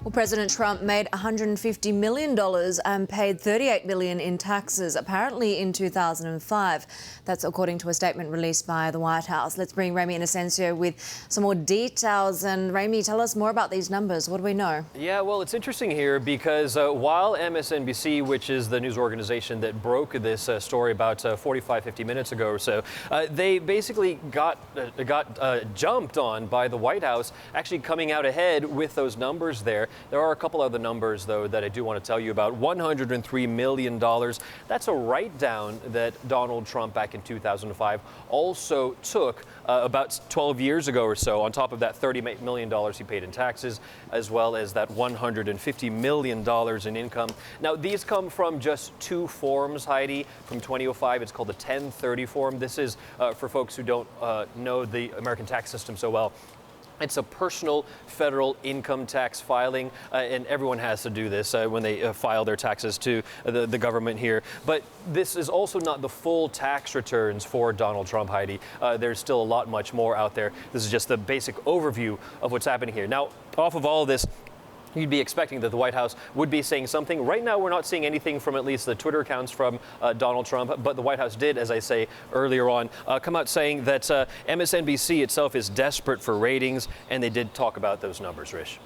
Well, President Trump made $150 million and paid $38 million in taxes, apparently in 2005. That's according to a statement released by the White House. Let's bring Ramy Inocencio with some more details. And Ramy, tell us more about these numbers. What do we know? Yeah, well, it's interesting here because while MSNBC, which is the news organization that broke this story about 50 minutes ago or so, they basically got jumped on by the White House, actually coming out ahead with those numbers there. There are a couple other numbers, though, that I do want to tell you about. $103 million. That's a write-down that Donald Trump back in 2005 also took about 12 years ago or so, on top of that $30 million he paid in taxes, as well as that $150 million in income. Now, these come from just two forms, Heidi, from 2005. It's called the 1030 form. This is, for folks who don't know the American tax system so well, it's a personal federal income tax filing, and everyone has to do this when they file their taxes to the government here. But this is also not the full tax returns for Donald Trump, Heidi. There's still a lot much more out there. This is just the basic overview of what's happening here. Now, off of all of this, you'd be expecting that the White House would be saying something. Right now, we're not seeing anything from at least the Twitter accounts from Donald Trump, but the White House did, as I say earlier on, come out saying that MSNBC itself is desperate for ratings, and they did talk about those numbers, Rish.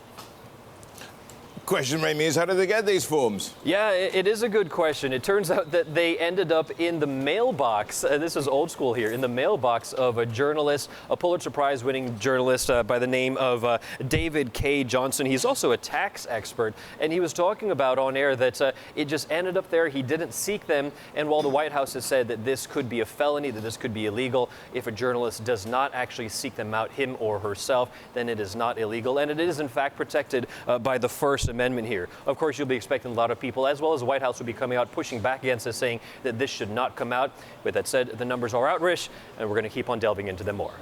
Question, Ramy, is how did they get these forms? Yeah, it is a good question. It turns out that they ended up in the mailbox. This is old school here, in the mailbox of a journalist, a Pulitzer Prize winning journalist by the name of David K. Johnson. He's also a tax expert, and he was talking about on air that it just ended up there. He didn't seek them, and while the White House has said that this could be a felony, that this could be illegal, if a journalist does not actually seek them out, him or herself, then it is not illegal, and it is in fact protected by the First Amendment here. Of course, you'll be expecting a lot of people, as well as the White House, will be coming out pushing back against this, saying that this should not come out. With that said, the numbers are out, Rish, and we're going to keep on delving into them more.